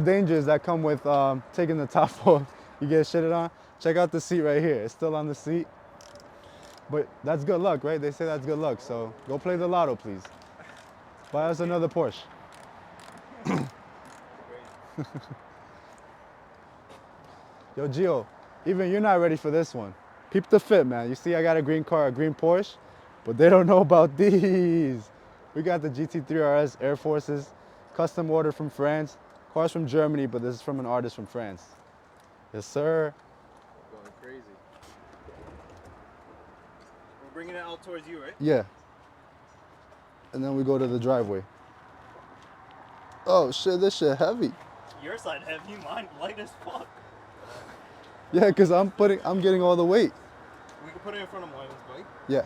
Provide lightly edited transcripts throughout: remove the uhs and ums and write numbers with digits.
dangers that come with taking the top off. You get shitted on. Check out the seat right here. It's still on the seat. But that's good luck, right? They say that's good luck. So go play the lotto, please. Buy us another Porsche. Yo, Gio, even you're not ready for this one. Peep the fit, man. You see I got a green car, a green Porsche, but they don't know about these. We got the GT3RS Air Forces, custom order from France. Cars from Germany, but this is from an artist from France. Yes, sir. Going crazy. We're bringing it out towards you, right? Yeah. And then we go to the driveway. Oh shit, this shit heavy. Your side heavy, mine light as fuck. Yeah, cause I'm getting all the weight. We can put it in front of Marlon's bike. Yeah.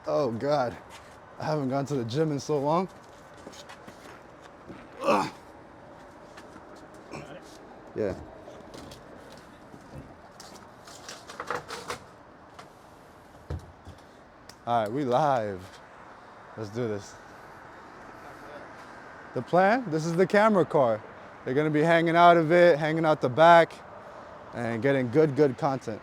Oh God, I haven't gone to the gym in so long. Ugh. Yeah. All right, we live. Let's do this. The plan? This is the camera car. They're gonna be hanging out of it, hanging out the back, and getting good content.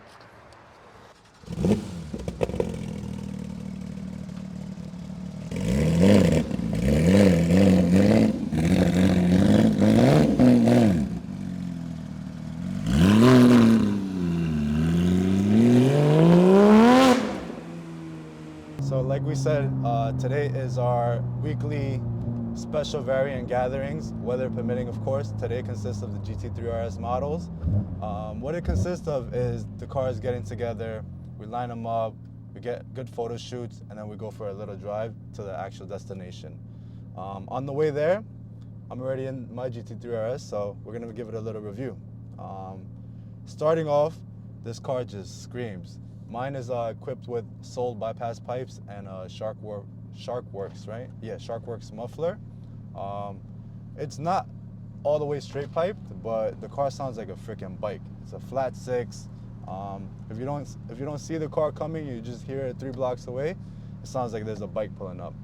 So like we said, today is our weekly special variant gatherings, weather permitting of course. Today consists of the GT3RS models. What it consists of is the cars getting together, we line them up, we get good photo shoots, and then we go for a little drive to the actual destination. On the way there, I'm already in my GT3RS, so we're gonna give it a little review. Starting off, this car just screams. Mine is equipped with sole bypass pipes and Sharkworks, right? Yeah, Sharkworks muffler. It's not all the way straight piped, but the car sounds like a freaking bike. It's a flat six. If you don't see the car coming, you just hear it 3 blocks away. It sounds like there's a bike pulling up.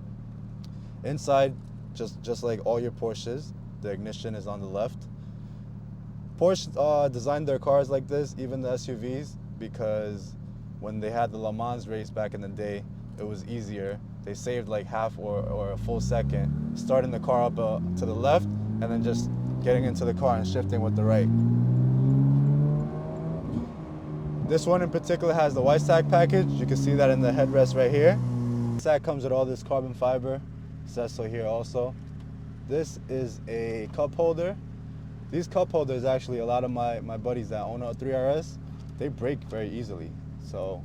Inside, just like all your Porsches, the ignition is on the left. Porsche designed their cars like this, even the SUVs, because when they had the Le Mans race back in the day, it was easier. They saved like half or a full second, starting the car up to the left, and then just getting into the car and shifting with the right. This one in particular has the white stack package. You can see that in the headrest right here. Stack comes with all this carbon fiber. It says so here also. This is a cup holder. These cup holders, actually, a lot of my buddies that own a 3RS, they break very easily. So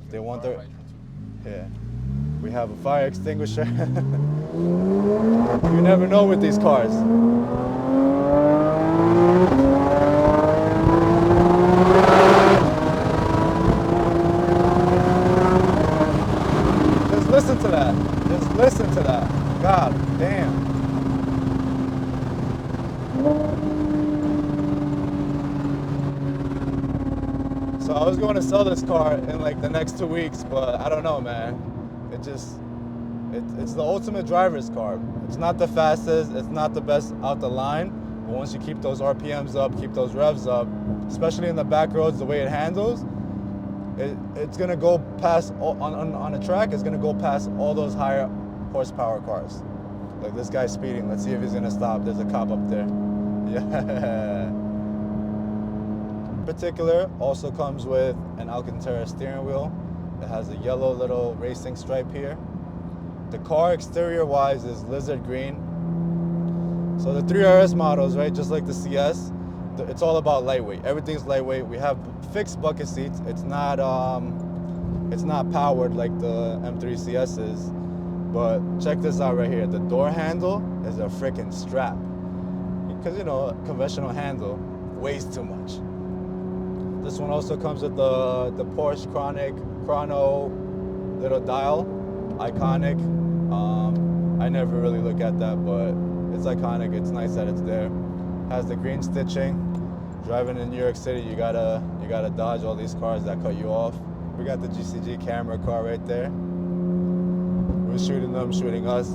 if they want their, yeah. We have a fire extinguisher. You never know with these cars. Just listen to that. Just listen to that. God damn. So I was going to sell this car in like the next 2 weeks, but I don't know, man. It's the ultimate driver's car. It's not the fastest, it's not the best out the line, but once you keep those RPMs up, keep those revs up, especially in the back roads, the way it handles, it's gonna go past, on a track, it's gonna go past all those higher horsepower cars. Like this guy's speeding, let's see if he's gonna stop. There's a cop up there. Yeah. In particular, also comes with an Alcantara steering wheel. It has a yellow little racing stripe here. The car exterior-wise is lizard green. So the 3RS models, right, just like the CS, it's all about lightweight. Everything's lightweight. We have fixed bucket seats. It's not powered like the M3 CS is. But check this out right here. The door handle is a freaking strap. Because, you know, a conventional handle weighs too much. This one also comes with the Porsche Chrono little dial, iconic. I never really look at that, but it's iconic. It's nice that it's there. Has the green stitching. Driving in New York City, you gotta dodge all these cars that cut you off. We got the GCG camera car right there. We was shooting them, shooting us.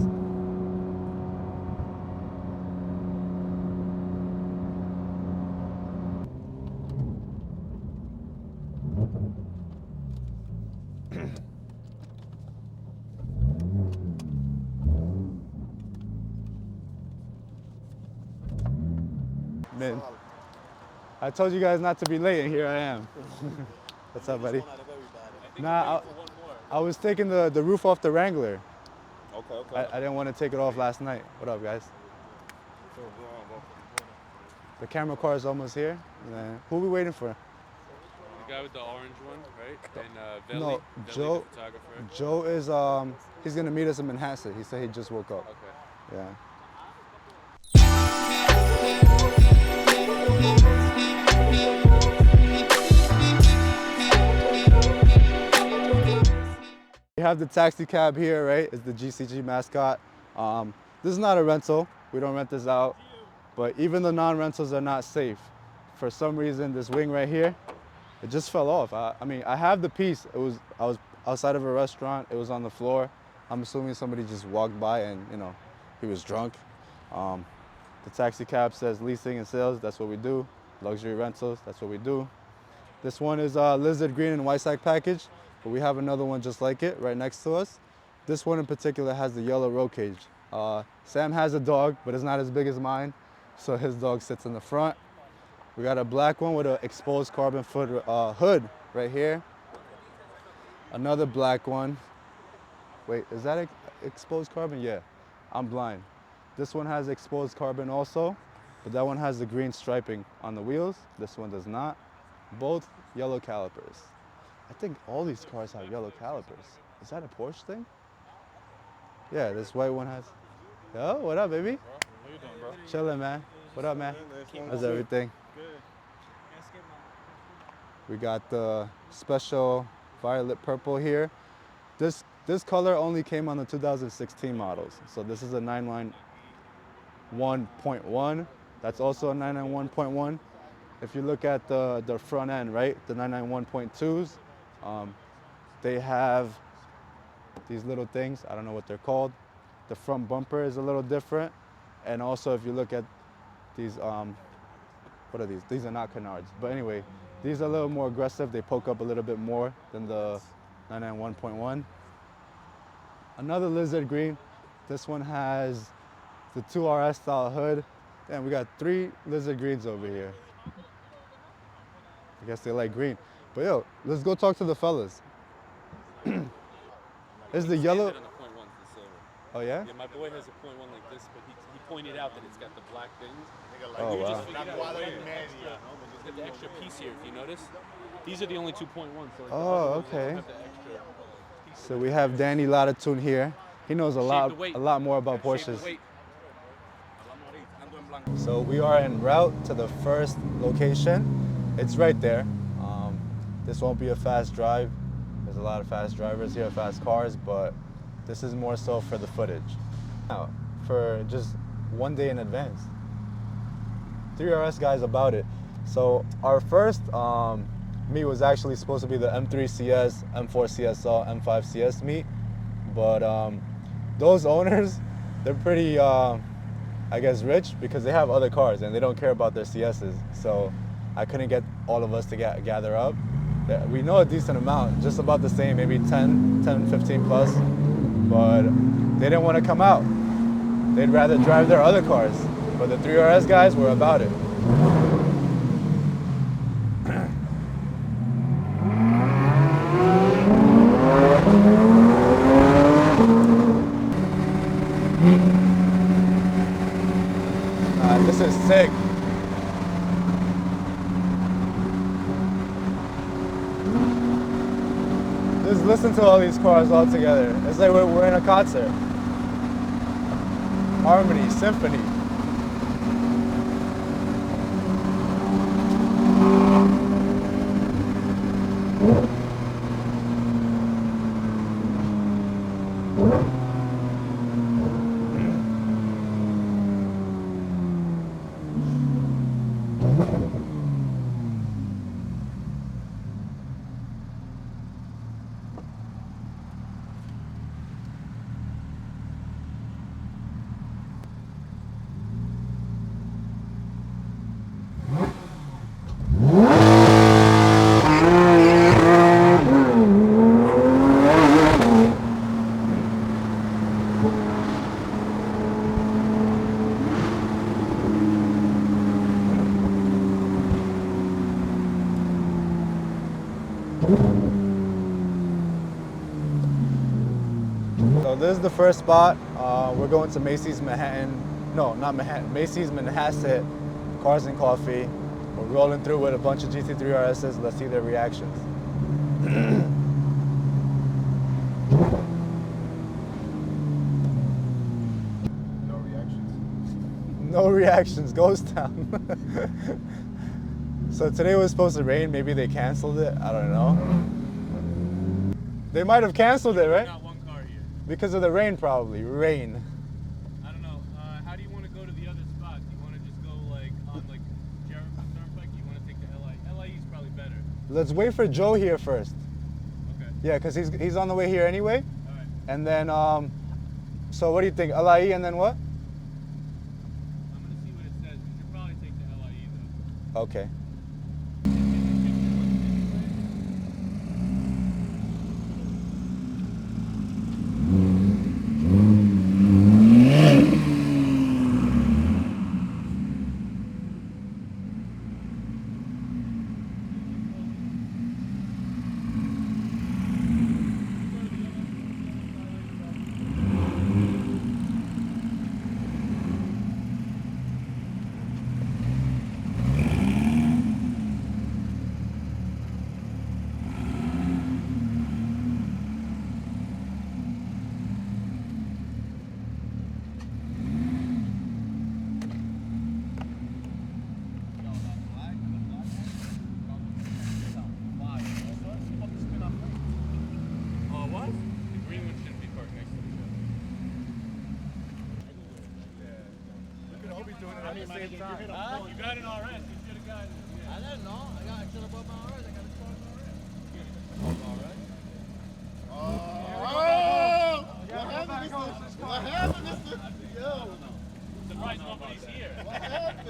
Man, I told you guys not to be late, and here I am. What's up, buddy? Nah, I was taking the roof off the Wrangler. Okay. I didn't want to take it off last night. What up, guys? The camera car is almost here. Who are we waiting for? The guy with the orange one, right? And No, Veli, Joe. the photographer. Joe is he's gonna meet us in Manhasset. He said he just woke up. Okay. Yeah. We have the taxi cab here, right? It's the GCG mascot. This is not a rental. We don't rent this out. But even the non-rentals are not safe. For some reason, this wing right here, it just fell off. I mean, I have the piece. I was outside of a restaurant. It was on the floor. I'm assuming somebody just walked by and, you know, he was drunk. The taxi cab says leasing and sales. That's what we do. Luxury rentals. That's what we do. This one is lizard green and white sack package, but we have another one just like it right next to us. This one in particular has the yellow roll cage. Sam has a dog, but it's not as big as mine, so his dog sits in the front. We got a black one with an exposed carbon hood right here. Another black one. Wait, is that exposed carbon? Yeah, I'm blind. This one has exposed carbon also, but that one has the green striping on the wheels. This one does not. Both yellow calipers. I think all these cars have yellow calipers. Is that a Porsche thing? Yeah, this white one has. Yo, what up, baby? How you doing, bro? Chilling, man. What up, man? How's everything? Good. We got the special violet purple here. This color only came on the 2016 models. So this is a 991.1. That's also a 991.1. If you look at the front end, right, the 991.2s, they have these little things. I don't know what they're called. The front bumper is a little different. And also if you look at these, what are these? These are not canards. But anyway, these are a little more aggressive. They poke up a little bit more than the 991.1. Another lizard green. This one has the 2RS style hood. Damn, we got 3 lizard greens over here. I guess they like green. But yo, let's go talk to the fellas. Is the yellow? On the point one for the silver. Oh yeah? Yeah, my boy has a point one like this, but he pointed out that it's got the black things. Oh You wow. just figured out a way. It's got the extra piece here, if you notice. These are the only 2.1. So like Oh, okay. So we have Danny Latitude here. He knows a lot more about Porsches. So we are en route to the first location. It's right there. This won't be a fast drive. There's a lot of fast drivers here, fast cars, but this is more so for the footage. Now, for just one day in advance. 3RS guys about it. So our first meet was actually supposed to be the M3 CS, M4 CSL, M5 CS meet, but those owners, they're pretty, I guess, rich because they have other cars and they don't care about their CSs. So I couldn't get all of us to gather up. We know a decent amount, just about the same, maybe 10, 15 plus, but they didn't want to come out. They'd rather drive their other cars, but the 3RS guys were about it. This is sick. Just listen to all these cars all together. It's like we're in a concert. Harmony, symphony. this is the first spot. We're going to Macy's Manhattan. No, not Manhattan. Macy's Manhasset Cars and Coffee. We're rolling through with a bunch of GT3RSs. Let's see their reactions. No reactions. No reactions. Ghost town. So today was supposed to rain. Maybe they canceled it. I don't know. They might have canceled it, right? Got one car here. Because of the rain, probably. Rain. I don't know. How do you want to go to the other spot? Do you want to just go like on like Jericho Turnpike? Do you want to take the LI? LIE is probably better. Let's wait for Joe here first. Okay. Yeah, because he's on the way here anyway. All right. And then, so what do you think? LIE and then what? I'm gonna see what it says. We should probably take the LIE though. Okay. You got an RS. You should have got it. I didn't know. I should have bought my RS. I got a charge RS. Oh! What happened, Mr.? What happened, Mr.? Yo! Surprised nobody's here. What happened? I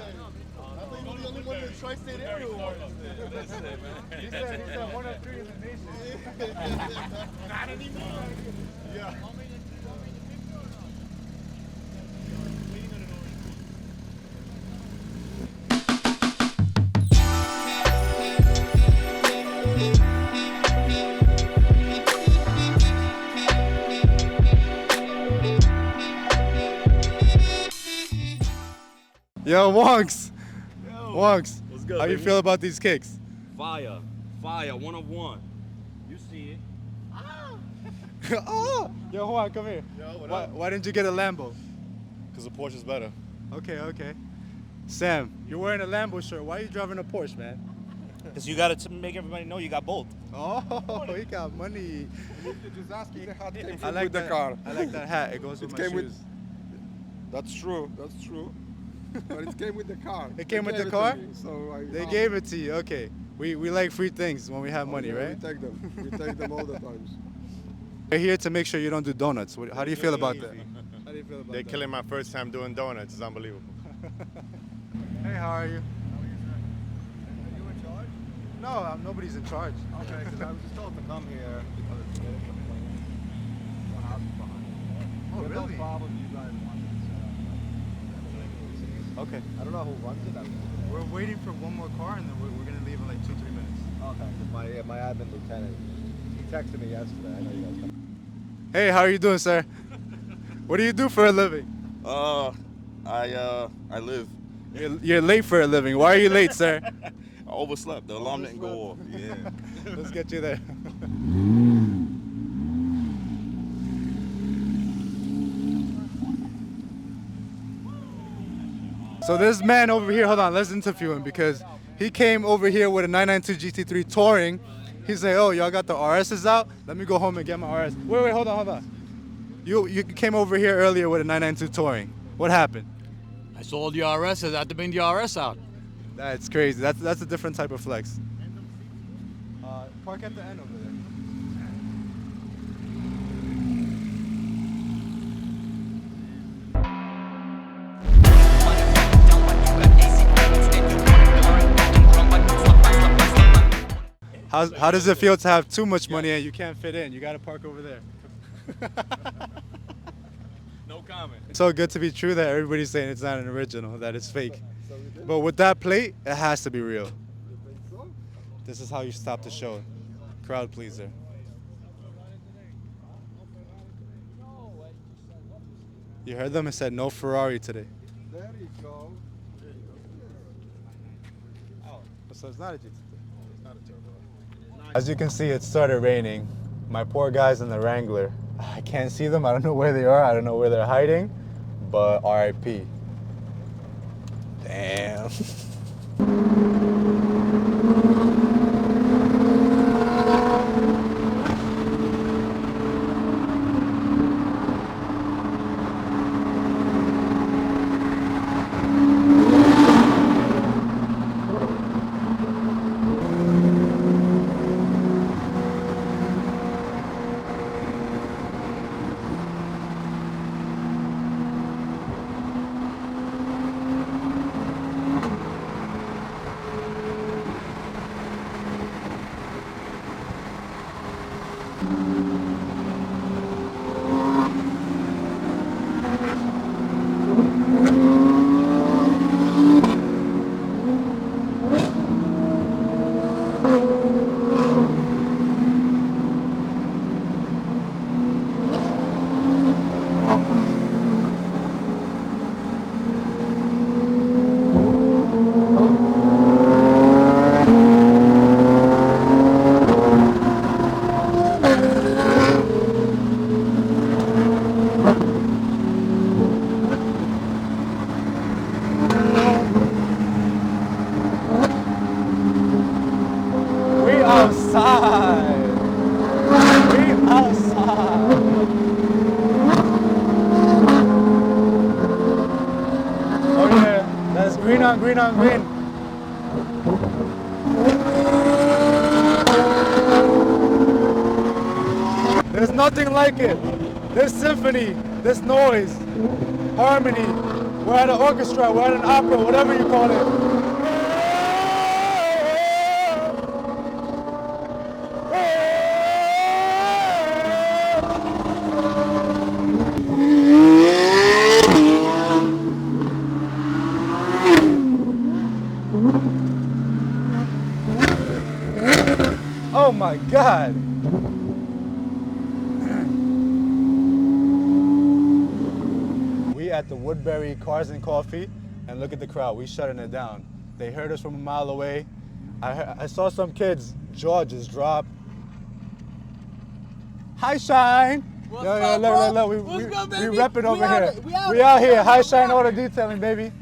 thought you were the only one in the tri-state area. Listen, man. He said 1 of 3 in the nation. Not anymore. Yeah. Yo, Wonks. Wonks. What's good, How you baby? feel about these kicks? Fire, fire, 1 of 1. You see it. Oh! Yo, Juan, come here. Yo, what up? Why didn't you get a Lambo? Because the Porsche is better. Okay, okay. Sam, you're wearing a Lambo shirt. Why are you driving a Porsche, man? Because you got to make everybody know you got both. Oh, he got money. Just ask me how it came I like with that, the car. I like that hat. It goes with It my came with- shoes. That's true. That's true. But it came with the car. It came with the gave car? to me, so They gave it to you. Okay. We like free things when we have money, yeah, right? We take them. We take them all the times. We're here to make sure you don't do donuts. How do you feel about that? How do you feel about They're that? killing my first time doing donuts. It's unbelievable. Hey, how are you? Are you in charge? No, nobody's in charge. Okay, because I was just told to come here because there's a complaint. The house is behind. Oh, There's really? no problem. You guys want it set up. Okay. I don't know who runs it. We're waiting for one more car and then we're going to leave in like 2-3 minutes. Okay, because my admin lieutenant, he texted me yesterday. I know you guys come. Hey, how are you doing, sir? What do you do for a living? I live. You're late for a living. Why are you late, sir? I overslept. The alarm didn't go off. Yeah. Let's get you there. So this man over here, hold on, let's interview him because he came over here with a 992 GT3 Touring. He's like, oh, y'all got the RSs out? Let me go home and get my RS. Wait, hold on. You came over here earlier with a 992 Touring. What happened? I sold the RS. I had to bring the RS out. That's crazy. That's a different type of flex. Park at the end over there. How does it feel to have too much money and you can't fit in? You got to park over there. No comment. It's so good to be true that everybody's saying it's not an original, that it's fake. But with that plate, it has to be real. This is how you stop the show. Crowd pleaser. You heard them? It said no Ferrari today. There you go. So it's not a GT3. It's not a turbo. As you can see, it started raining. My poor guys in the Wrangler. I can't see them. I don't know where they are. I don't know where they're hiding. But RIP. Damn. Outside. We outside. Oh yeah, that's green on green on green. There's nothing like it. This symphony, this noise, harmony. We're at an orchestra, we're at an opera, whatever you call it. Oh my God. We at the Woodbury Cars and Coffee, and look at the crowd. We shutting it down. They heard us from a mile away. I saw some kids' jaw just drop. Hi, Shine. What's Yo, up, look, bro? look. What's good, We baby? repping over here. We out here. Hi, Shine Auto Detailing, baby.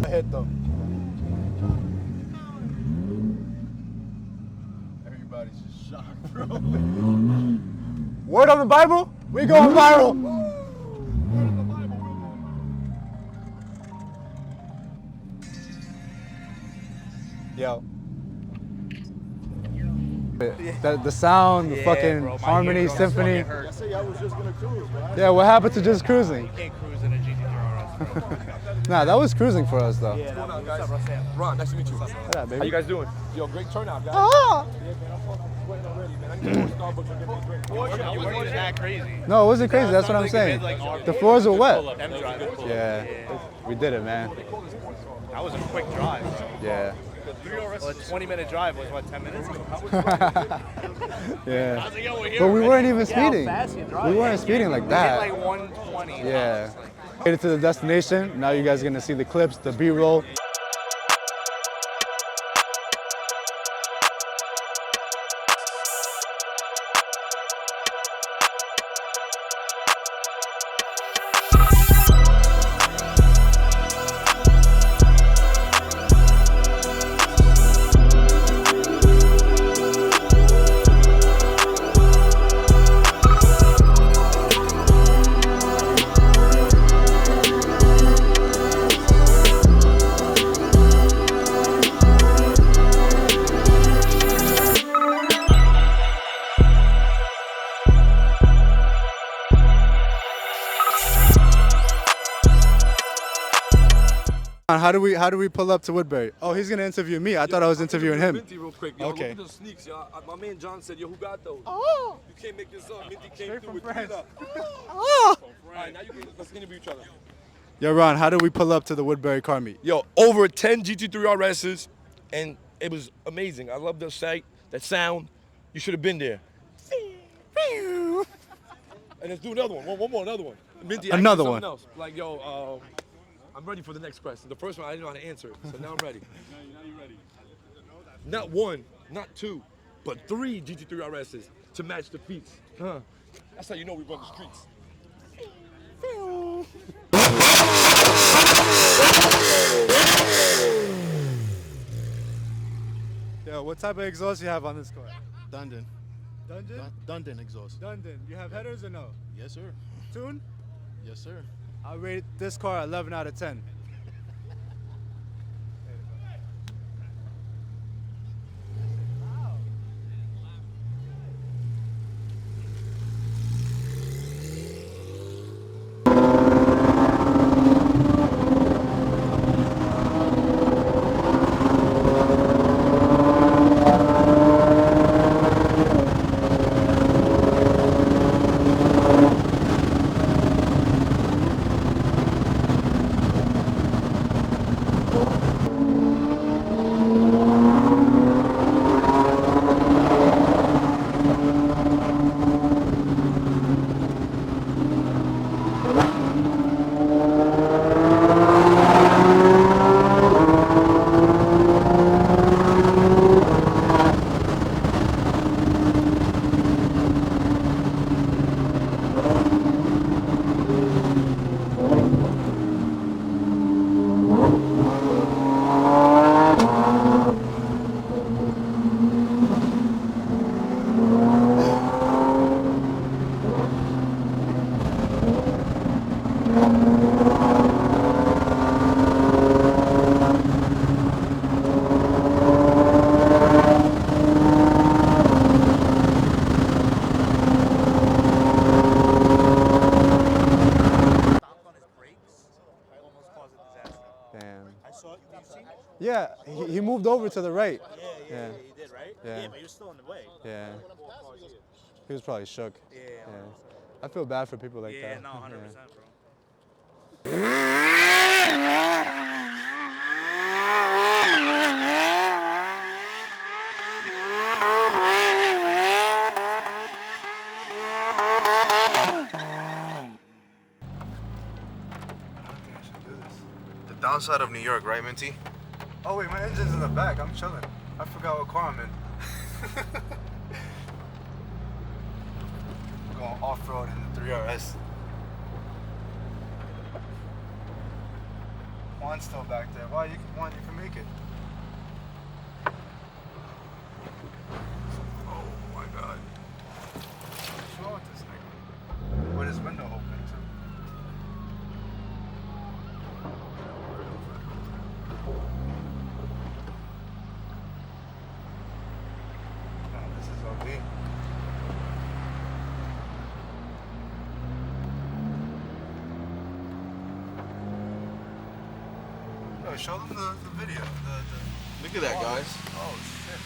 Hit them. Everybody's just shocked, bro. Word on the Bible? We going viral. Yo. The sound, the fucking harmony, symphony. I say I was just gonna cruise, right? Yeah, what happened to just cruising? You can't cruise in a GT3RS. Nah, that was cruising for us though. Yeah, that was what's up, Rossam? Ron, nice to meet you. Yeah, baby. How you guys doing? Yo, great turnout, guys. Ah! Yeah, man, I'm fucking sweating already, man. I need to go to Starbucks and get me a drink. You weren't even that crazy. No, it wasn't crazy. That's what I'm saying. The floors were wet. Them driving. Yeah, we did it, man. That was a quick drive. Yeah. Well, a 20-minute drive was what, 10 minutes? Yeah. Like, yo, we're here, But we man. weren't even Yeah, how speeding. fast you drive. We weren't speeding like We that. hit like 120. Yeah. Made it to the destination. Now you guys are gonna see the clips, the B-roll. How do we pull up to Woodbury? Oh, he's gonna interview me. I thought I was interviewing him. Minty real quick. Yo, Okay. Look at the sneaks, y'all. My man John said, yo, who got those? Oh. You can't make this up. Minty came Straight through from with France. three up. Oh. All right, now let's interview each other. Yo, Ron, how do we pull up to the Woodbury car meet? Yo, over 10 GT3RSs, and it was amazing. I love the sight, that sound. You should have been there. And let's do another one. One more, another one. Minty, ask me Another something one. Else. Like, yo, I'm ready for the next question. The first one I didn't know how to answer, so now I'm ready. Now you're ready. Not one, not two, but 3 GT3RSs to match the feats. Huh? That's how you know we run the streets. Yo, what type of exhaust you have on this car? Dundon. Dungeon? Dundon exhaust. Dundon. You have headers or no? Yes, sir. Tune? Yes, sir. I rate this car 11 out of 10. Stopped on his brakes. Almost caused a disaster. Damn. I saw it. Did you see? Yeah, he moved over to the right. Yeah, he did, right? Yeah. But you're still in the way. Yeah. He was probably shook. Yeah. I feel bad for people like Yeah, that. no, 100%, bro. The downside of New York, right, Minty? Oh wait, my engine's in the back. I'm chilling. I forgot what car I'm in. Going off-road in the 3RS. Juan's still back there. Why? Juan, you can make it. Oh my God. What's wrong with this nigga? With his window open too. Oh, this is OD. Yo, show them the video. Look at that, guys. Oh shit.